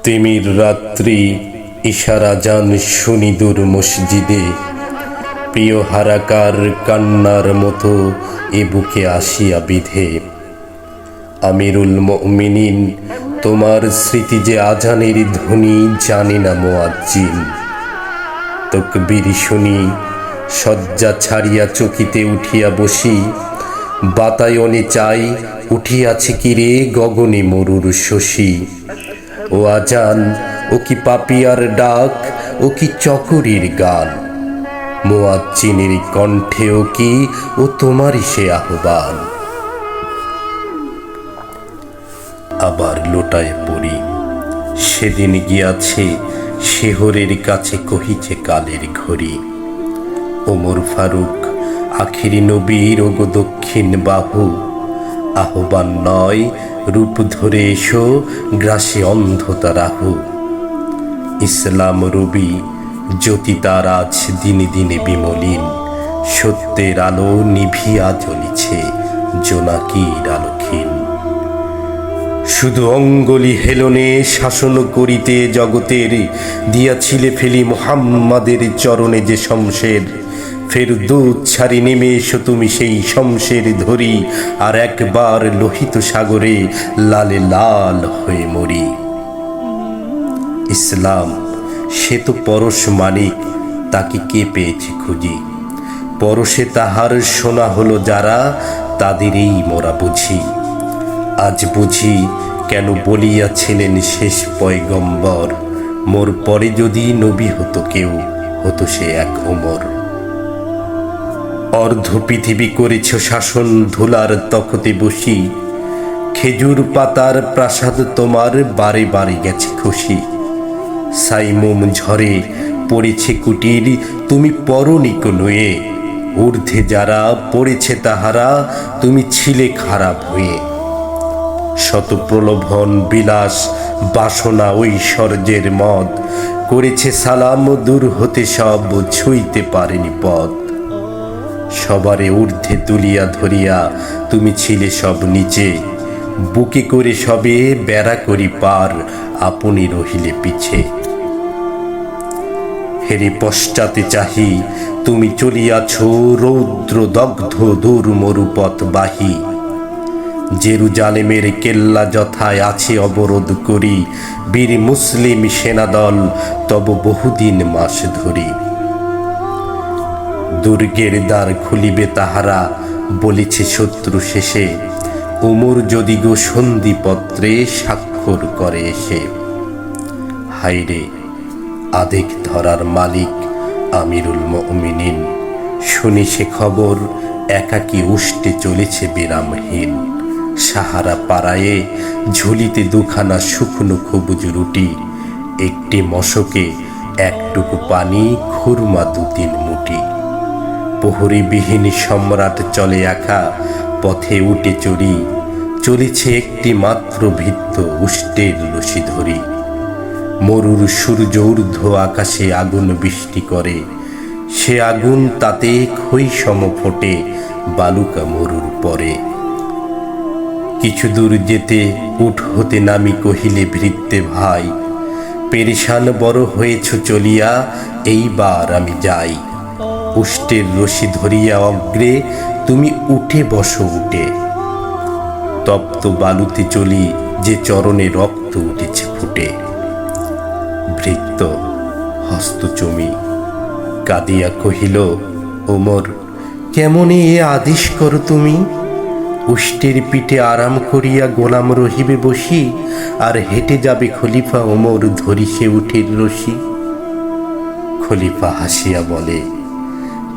তিমির রাত্রি ইশারা জান শুনি দূর মসজিদে, প্রিয় হারাকার কান্নার মতো এ বুকে আসিয়া বিধে। আমিরুল মুমিনিন, তোমার স্মৃতি যে আজানের ধ্বনি জানি না মুয়াজ্জিন। তকবীর শুনি শয্যা ছাড়িয়া চকিতে উঠিয়া বসি, বাতায়নে চাই উঠিয়াছে কিরে গগনে মরুর শশী। ও আজান, ও কি পাপিয়ার ডাক, ও কি চকরির গান, মুয়াজ্জিনের কণ্ঠেও কি ও তোমারই সে আহ্বান। আবার লোটায় পড়ি, সেদিন গিয়াছে শেহরের কাছে কহিছে কালের ঘড়ি। ওমর ফারুক আখিরি নবীর ওগো দক্ষিণ বাহু, আহ্বান নয় রূপ ধরে এসো গ্রাসে অন্ধতা রাহু। ইসলাম রবি জ্যোতি তার আজ দিনে দিনে বিমলিন, সত্যের আলো নিভিয়া জ্বলিছে জোনাকির আলোক্ষীন। শুধু অঙ্গলি হেলনে শাসন করিতে জগতের, দিয়াছিলে ফেলি মুহাম্মাদের চরণে যে শমশের। ফের দুধ ছাড়ি নেমে এসো তুমি সেই শমশের ধরি, আর একবার লোহিত সাগরে লালে লাল হয়ে মরি। ইসলাম সে তো পরশ মানিক, তাকে কে পেয়েছে খুঁজি। পরশে তাহার সোনা হলো যারা, তাদেরই মোরা বুঝি। আজ বুঝি কেন বলিয়াছিলেন শেষ পয়গম্বর, মোর পরে যদি নবী হতো কেউ, হতো সে এক ওমর। অর্ধ পৃথিবী করেছ শাসন ধুলার তখতে বসি, খেজুর পাতার প্রাসাদ তোমার বারে বারে গেছে খুশি। সাইমুম ঝরে পড়েছে কুটির, তুমি পরনিক নয়ে, ঊর্ধ্বে যারা পড়েছে তাহারা, তুমি ছিলে খারাপ হয়ে। শত প্রলোভন বিলাস বাসনা ঐশ্বর্যের মদ, করেছে সালাম দূর হতে সব ছুঁইতে পারেনি পথ। সবারে ঊর্ধ্বে তুলিয়া ধরিয়া তুমি ছিলে সব নিচে, বুকে করে সবে বেড়া করি পার, আপনি রহিলে পিছে। হেরে পশ্চাতে চাহি তুমি চলিয়াছ রৌদ্র দগ্ধ দূর মরুপথ বাহি। জেরুজালেমের কেল্লা যথায় আছে অবরোধ করি, বীর মুসলিম সেনাদল তব বহুদিন মাস ধরি। দুর্গের দ্বার খুলিবে তাহারা বলেছে শত্রু শেষে, ওমর যদি গো সন্ধিপত্রে স্বাক্ষর করে এসে। হায়রে আদেক ধরার মালিক আমিরুল মুমিনিন, শুনি সে খবর একাকী উষ্টে চলেছে বিরামহীন। সাহারা পাড়ায়ে ঝুলিতে দুখানা শুকনো সবুজ রুটি, একটি মশকে একটুকু পানি, খুরমা দু তিন মুঠি। প্রহরীবিহীন সম্রাট চলে একা পথে উঠে চড়ি, চলেছে একটি মাত্র ভিত্ত উষ্টের রশি ধরি। মরুর সূর্য ঊর্ধ্ব আকাশে আগুন বৃষ্টি করে, সে আগুন তাতে খই সম ফোটে বালুকা মরুর পরে। কিছু দূর যেতে উঠ হতে নামি কহিলে ভৃত্যে ভাই, পেরেশান বড় হয়েছ চলিয়া, এইবার আমি যাই। উষ্টের রশি ধরিয়া অগ্রে তুমি উঠে বসো উঠে। তপ্ত বালুতে চলি যে চরণে রক্ত উঠেছে ফুটে। ভৃত্য হস্তচমি কাঁদিয়া কহিল, ওমর কেমনে এ আদেশ করো তুমি? উষ্টের পিঠে আরাম করিয়া গোলাম রহিবে বসি, আর হেঁটে যাবে খলিফা ওমর ধরি সে উঠের রশি। খলিফা হাসিয়া বলে,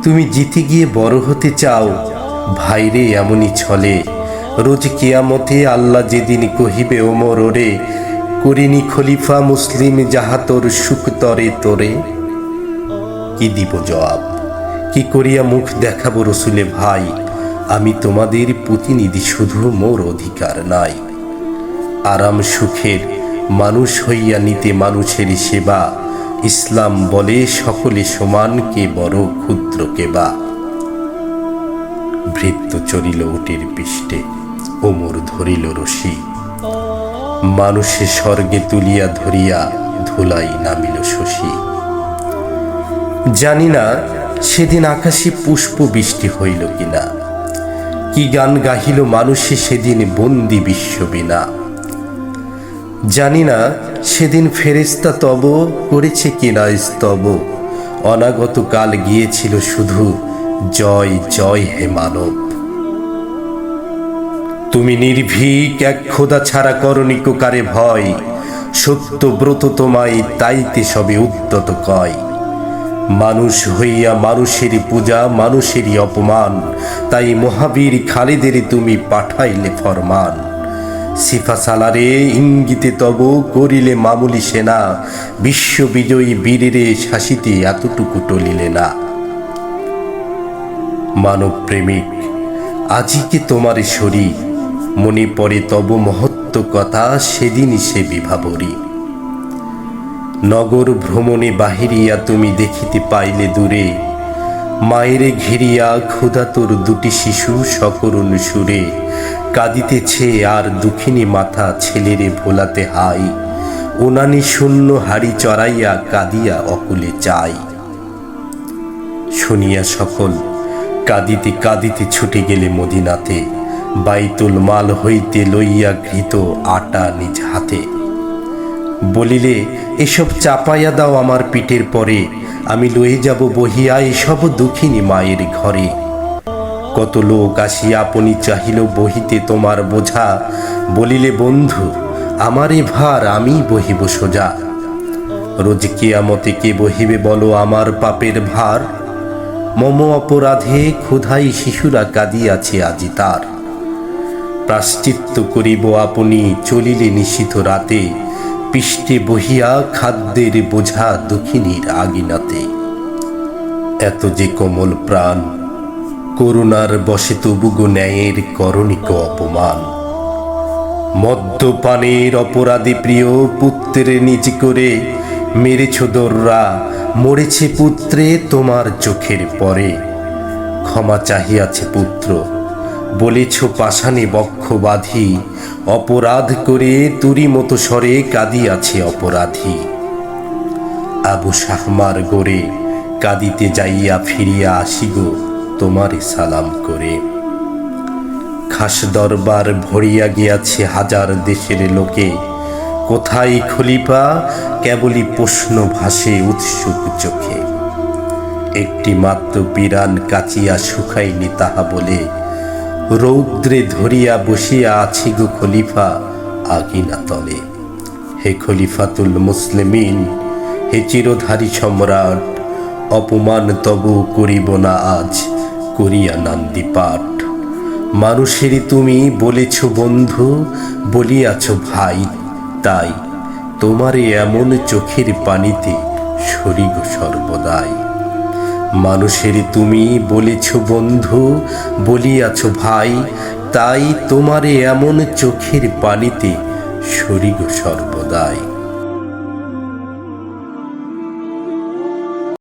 তুমি জিতে গিয়ে বড় হতে চাও ভাইরে এমনই ছলে। রোজ কিয়ামতে আল্লাহ যেদিন কহিবে ওমর ওরে, করিনি খলিফা মুসলিম যাহা তোর সুখ তরে তোরে। কি দিব জবাব, কি করিয়া মুখ দেখাবো রসুলে ভাই? আমি তোমাদের প্রতিনিধি, শুধু মোর অধিকার নাই। আরাম সুখের মানুষ হইয়া নিতে মানুষের সেবা, ইসলাম বলে সকলে সমান, কে বড় ক্ষুদ্র কে বা। ভৃত্য চলিল উটের পৃষ্ঠে, ওমর ধরিল রশি। মানুষে স্বর্গে তুলিয়া ধরিয়া ধুলাই নামিল শশী। জানি না সেদিন আকাশে পুষ্প বৃষ্টি হইল কিনা, কি গান গাহিল মানুষে সেদিন বন্দি বিশ্ববিনা। জানি না সেদিন ফেরেশতা তব করেছে কিনা স্তব, অনাগত কাল গিয়েছিল শুধু জয় জয় হে মানব। তুমি নির্ভীক এক খোদা ছাড়া করনি কারে ভয়, সত্য ব্রত তোমায় তাইতে সবে উদ্যত কয়। মানুষ হইয়া মানুষেরই পূজা মানুষেরই অপমান, তাই মহাবীর খালিদের তুমি পাঠাইলে ফরমান। সিফা সালারে ইঙ্গিতে তব করিলে মামুলি সেনা, বিশ্ববিজয়ী বীরেরে শাসিতে এতটুকু টলিলে না। মানব প্রেমিক আজিকে তোমার শরীর, মনে পড়ে তব মহত্ব কথা সেদিনই সে বিভাবরী। নগর ভ্রমণে বাহিরিয়া তুমি দেখিতে পাইলে দূরে, মায়েরে ঘিরিয়া ক্ষুধাতুর দুটি শিশু সকরুণ সুরে কাঁদিতেছে আর দুঃখিনী মাথা ছেলেরে ভোলাতে হাই। ওনানি শূন্য হাড়ি চড়াইয়া কাঁদিয়া অকুলে চাই। শুনিয়া সকল কাঁদিতে কাঁদিতে ছুটে গেলে মদিনাতে, বাইতুল মাল হইতে লইয়া ঘৃত আটা নিজ হাতে। বলিলে এসব চাপাইয়া দাও আমার পিঠের পরে, আমি লয়ে যাব বহিয়া এসব দুঃখিনী মায়ের ঘরে। কত লোক আসিয়া আপনি চাহিল বহিতে তোমার বোঝা, বলিলে বন্ধু আমার এ ভার আমি বহিব সোজা। রোজ কিয়ামতে কে বহিবে বলো আমার পাপের ভার, মম অপরাধে ক্ষুধাই শিশুরা কাঁদিয়াছে আজি তার। প্রাশ্চিত্য করিব আপনি চলিলে নিশীথ রাতে, পৃষ্ঠে বহিয়া খাদ্যের বোঝা দুঃখিনীর আগিনাতে। এত যে কোমল প্রাণ করুণার বসে তবুগো ন্যায়ের করণিক অপমান। মদ্যপানের অপরাধী প্রিয় পুত্রের নিজ করে মেরেছ দোররা, মরেছে পুত্রে তোমার চোখের পরে। ক্ষমা চাহিয়াছে পুত্র বলেছ পাষাণে বক্ষ বাঁধি, অপরাধ করে তুরি মতো স্বরে কাঁদিয়াছে অপরাধী। আবু শাহমার গোরে কাঁদিতে যাইয়া ফিরিয়া আসিগো তোমারে সালাম করে। খাস দরবার ভরিয়া গিয়াছে হাজার দেশের লোকে, কোথায় খলিফা কেবলই প্রশ্ন ভাসে উৎসুক চোখে। একটি মাত্র পিরান কাচিয়া শুকাইনি তাহা বলে, রৌদ্রে ধরিয়া বসিয়া আছি গো খলিফা আগিনা তলে। হে খলিফাতুল মুসলিমিন, হে চিরধারী সম্রাট, অপমান তবু করিব না আজ করিয়া নান্দি পাঠ। মানুষেরই তুমি বলেছ বন্ধু বলিয়াছ ভাই, তাই তোমারে এমন চোখের পানিতে সরিগ সর্বদাই। মানুষেরই তুমি বলেছ বন্ধু বলিয়াছ ভাই, তাই তোমারে এমন চোখের পানিতে সরিগ সর্বদাই।